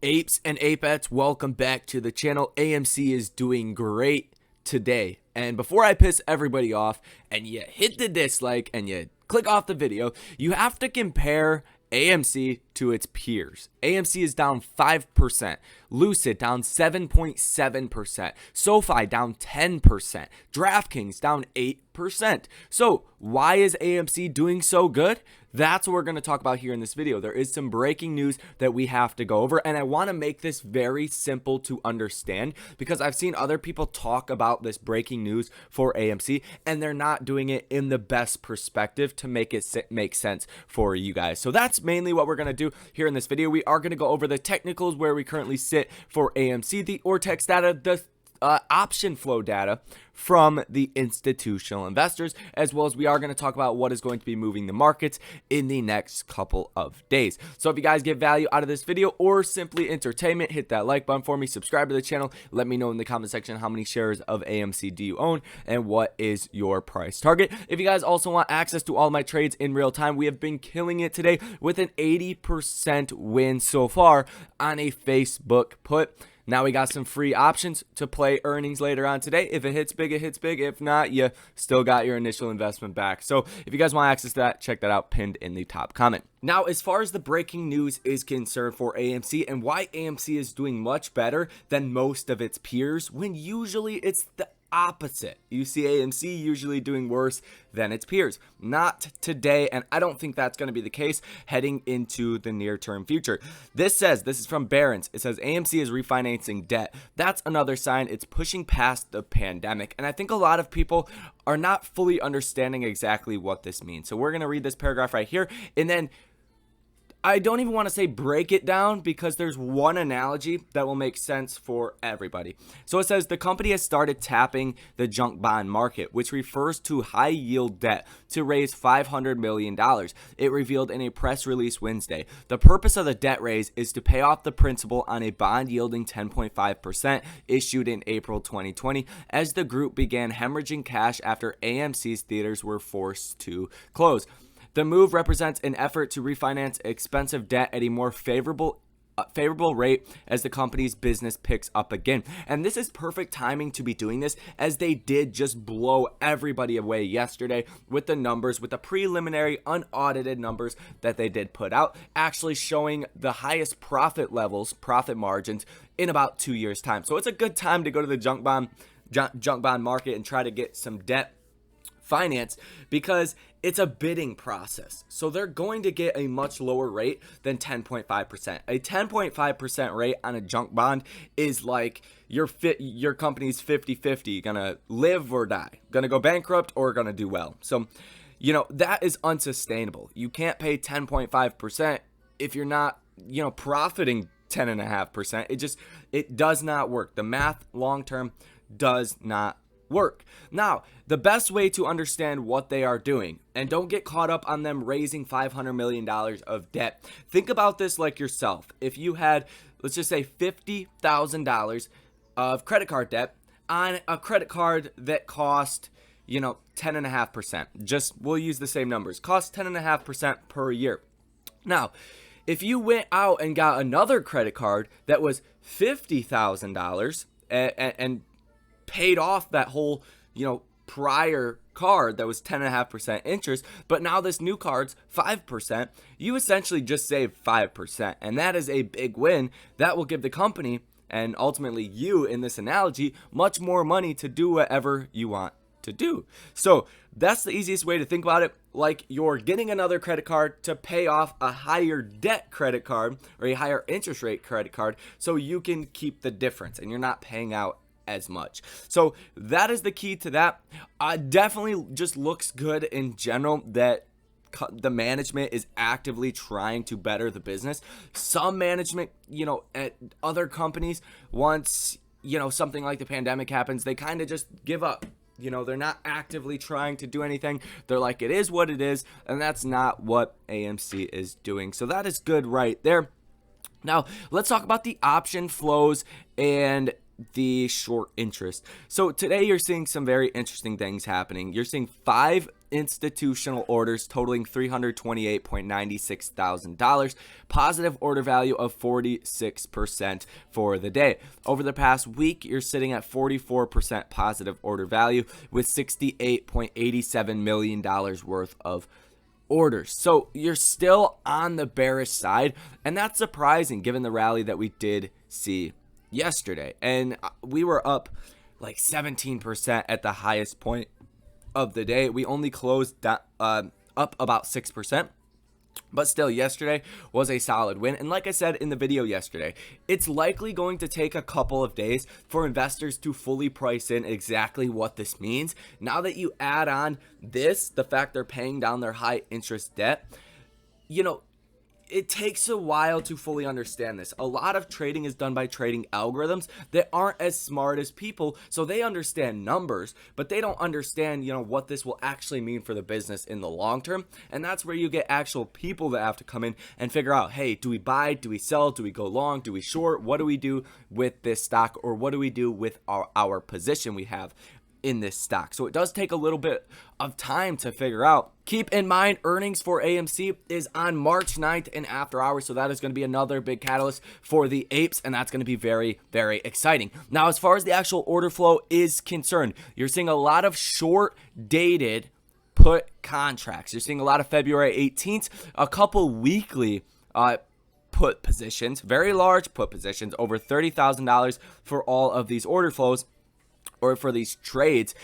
Apes and apettes, welcome back to the channel. AMC is doing great today. And before I piss everybody off and you hit the dislike and you click off the video, you have to compare AMC to its peers. AMC is down 5%, Lucid down 7.7%, SoFi down 10%, DraftKings down 8%. So why is AMC doing so good? That's what we're going to talk about here in this video. There is some breaking news that we have to go over, and I want to make this very simple to understand because I've seen other people talk about this breaking news for AMC, and they're not doing it in the best perspective to make it make sense for you guys. So that's mainly what we're going to do here in this video. We are going to go over the technicals where we currently sit for AMC, the Ortex data, the option flow data from the institutional investors, as well as we are going to talk about what is going to be moving the markets in the next couple of days. So if you guys get value out of this video or simply entertainment, hit that like button for me, subscribe to the channel, let me know in the comment section how many shares of AMC do you own and what is your price target. If you guys also want access to all my trades in real time, we have been killing it today with an 80% win so far on a Facebook put. Now we got some free options to play earnings later on today. If it hits big, it hits big. If not, you still got your initial investment back. So if you guys want access to that, check that out pinned in the top comment. Now, as far as the breaking news is concerned for AMC and why AMC is doing much better than most of its peers, when usually it's the opposite. You see AMC usually doing worse than its peers. Not today, and I don't think that's going to be the case heading into the near-term future. This is from Barron's. It says AMC is refinancing debt. That's another sign it's pushing past the pandemic, and I think a lot of people are not fully understanding exactly what this means. So we're going to read this paragraph right here, and then I don't even want to say break it down because there's one analogy that will make sense for everybody. So it says the company has started tapping the junk bond market, which refers to high yield debt, to raise $500 million. It revealed in a press release Wednesday. The purpose of the debt raise is to pay off the principal on a bond yielding 10.5% issued in April 2020 as the group began hemorrhaging cash after AMC's theaters were forced to close. The move represents an effort to refinance expensive debt at a more favorable rate as the company's business picks up again. And this is perfect timing to be doing this, as they did just blow everybody away yesterday with the numbers, with the preliminary unaudited numbers that they did put out, actually showing the highest profit levels, profit margins in about 2 years' time. So it's a good time to go to the junk bond market and try to get some debt finance, because it's a bidding process. So they're going to get a much lower rate than 10.5%. A 10.5% rate on a junk bond is like your company's 50-50, gonna live or die, gonna go bankrupt or gonna do well. So, that is unsustainable. You can't pay 10.5% if you're not, profiting 10.5%. It does not work. The math long term does not work. Now, the best way to understand what they are doing, and don't get caught up on them raising $500 million of debt. Think about this like yourself. If you had, let's just say $50,000 of credit card debt on a credit card that cost, 10.5%. We'll use the same numbers. Cost 10.5% per year. Now, if you went out and got another credit card that was $50,000 and paid off that whole, prior card that was 10.5% interest, but now this new card's 5%, you essentially just saved 5. And that is a big win that will give the company, and ultimately you in this analogy, much more money to do whatever you want to do. So that's the easiest way to think about it. Like you're getting another credit card to pay off a higher debt credit card or a higher interest rate credit card, so you can keep the difference and you're not paying out as much. So that is the key to that. Definitely just looks good in general that the management is actively trying to better the business. Some management, at other companies, once, something like the pandemic happens, they kind of just give up. They're not actively trying to do anything. They're like, it is what it is. And that's not what AMC is doing. So that is good right there. Now, let's talk about the option flows and the short interest. So today you're seeing some very interesting things happening. You're seeing 5 institutional orders totaling $328.96 thousand, positive order value of 46% for the day. Over the past week, you're sitting at 44% positive order value with $68.87 million worth of orders. So you're still on the bearish side, and that's surprising given the rally that we did see yesterday. And we were up like 17% at the highest point of the day. We only closed up about 6%. But still, yesterday was a solid win. And like I said in the video yesterday, it's likely going to take a couple of days for investors to fully price in exactly what this means. Now that you add on this, the fact they're paying down their high interest debt, it takes a while to fully understand this. A lot of trading is done by trading algorithms that aren't as smart as people, so they understand numbers, but they don't understand, what this will actually mean for the business in the long term. And that's where you get actual people that have to come in and figure out, hey, do we buy, do we sell, do we go long, do we short, what do we do with this stock, or what do we do with our position we have in this stock? So it does take a little bit of time to figure out. Keep in mind, earnings for AMC is on March 9th in after hours, so that is going to be another big catalyst for the apes, and that's going to be very, very exciting. Now, as far as the actual order flow is concerned, you're seeing a lot of short-dated put contracts. You're seeing a lot of February 18th, a couple weekly put positions, very large put positions, over $30,000 for all of these order flows, or for these trades,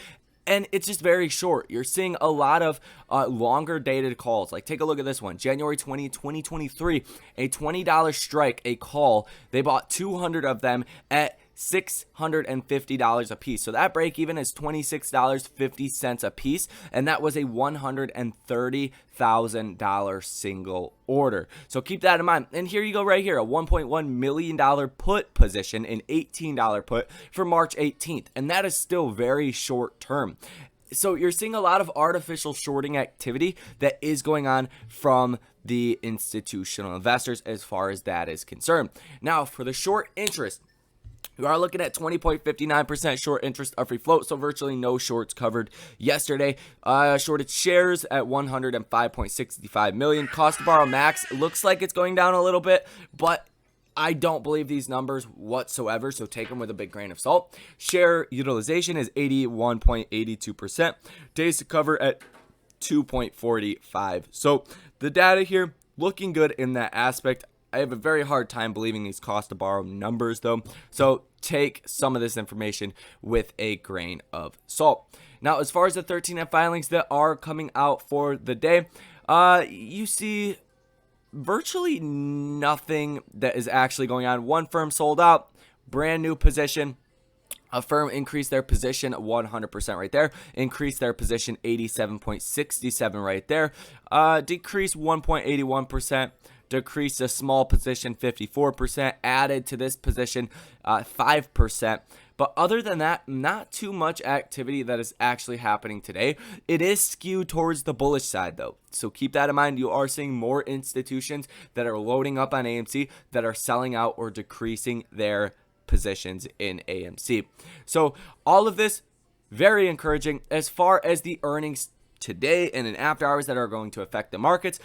and it's just very short. You're seeing a lot of longer dated calls. Like, take a look at this one, January 20, 2023, a $20 strike, a call. They bought 200 of them at $650 a piece. So that break even is $26.50 a piece, and that was a $130,000 single order. So keep that in mind. And here you go right here, a $1.1 million put position, an $18 put for March 18th, and that is still very short term. So you're seeing a lot of artificial shorting activity that is going on from the institutional investors as far as that is concerned. Now, for the short interest, we are looking at 20.59% short interest of free float, so virtually no shorts covered yesterday. Shorted shares at 105.65 million. Cost to borrow max looks like it's going down a little bit, but I don't believe these numbers whatsoever, so take them with a big grain of salt. Share utilization is 81.82%. Days to cover at 2.45. So the data here looking good in that aspect. I have a very hard time believing these cost to borrow numbers though, so take some of this information with a grain of salt. Now, as far as the 13F filings that are coming out for the day, you see virtually nothing that is actually going on. One firm sold out, brand new position. A firm increased their position 100% right there, increased their position 87.67 right there, decreased 1.81%. Decreased a small position 54%, added to this position 5%. But other than that, not too much activity that is actually happening today. It is skewed towards the bullish side though, so keep that in mind. You are seeing more institutions that are loading up on AMC that are selling out or decreasing their positions in AMC. So all of this very encouraging. As far as the earnings today and in after hours that are going to affect the markets,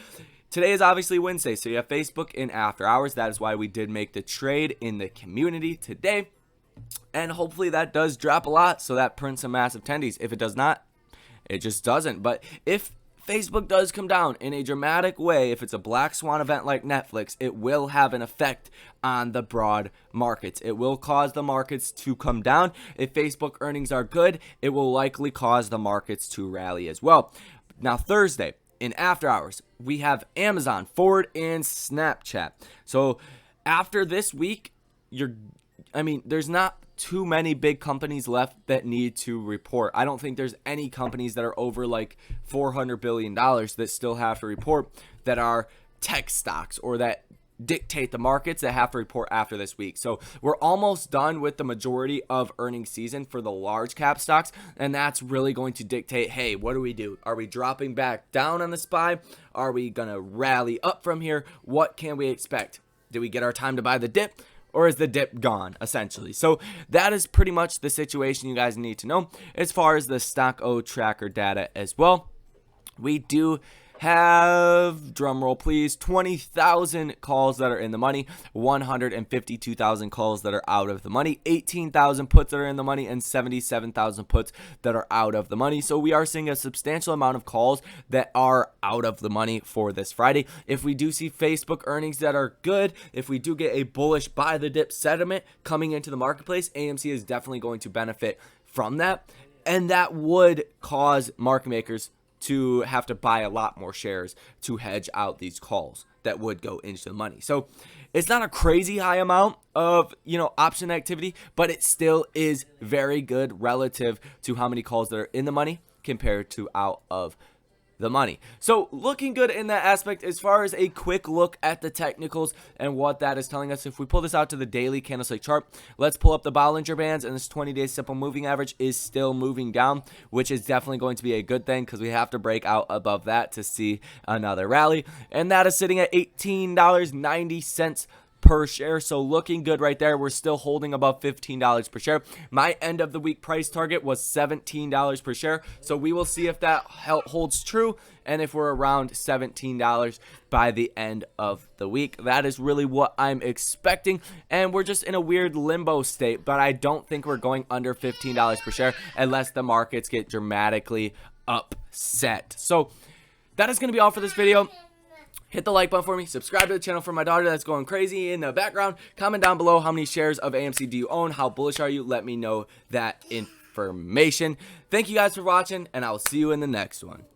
today is obviously Wednesday, so you have Facebook in after hours. That is why we did make the trade in the community today. And hopefully that does drop a lot, so that prints some massive tendies. If it does not, it just doesn't. But if Facebook does come down in a dramatic way, if it's a black swan event like Netflix, it will have an effect on the broad markets. It will cause the markets to come down. If Facebook earnings are good, it will likely cause the markets to rally as well. Now, Thursday, in after hours, we have Amazon, Ford, and Snapchat. So after this week, there's not too many big companies left that need to report. I don't think there's any companies that are over like $400 billion that still have to report that are tech stocks or that dictate the markets that have to report after this week. So we're almost done with the majority of earnings season for the large cap stocks, and that's really going to dictate, hey, what do we do? Are we dropping back down on the SPY? Are we gonna rally up from here? What can we expect? Did we get our time to buy the dip, or is the dip gone, essentially? So that is pretty much the situation you guys need to know as far as the stock O tracker data as well. we do have, drum roll please, 20,000 calls that are in the money, 152,000 calls that are out of the money, 18,000 puts that are in the money, and 77,000 puts that are out of the money. So we are seeing a substantial amount of calls that are out of the money for this Friday. If we do see Facebook earnings that are good, if we do get a bullish buy the dip sentiment coming into the marketplace, AMC is definitely going to benefit from that. And that would cause market makers to have to buy a lot more shares to hedge out these calls that would go into the money. So it's not a crazy high amount of, option activity, but it still is very good relative to how many calls that are in the money compared to out of the money. So looking good in that aspect. As far as a quick look at the technicals and what that is telling us, if we pull this out to the daily candlestick chart, let's pull up the Bollinger Bands, and this 20-day simple moving average is still moving down, which is definitely going to be a good thing because we have to break out above that to see another rally, and that is sitting at $18.90 per share. So looking good right there. We're still holding above $15 per share. My end of the week price target was $17 per share. So we will see if that holds true and if we're around $17 by the end of the week. That is really what I'm expecting. And we're just in a weird limbo state, but I don't think we're going under $15 per share unless the markets get dramatically upset. So that is going to be all for this video. Hit the like button for me, subscribe to the channel for my daughter that's going crazy in the background. Comment down below how many shares of AMC do you own, how bullish are you, let me know that information. Thank you guys for watching, and I will see you in the next one.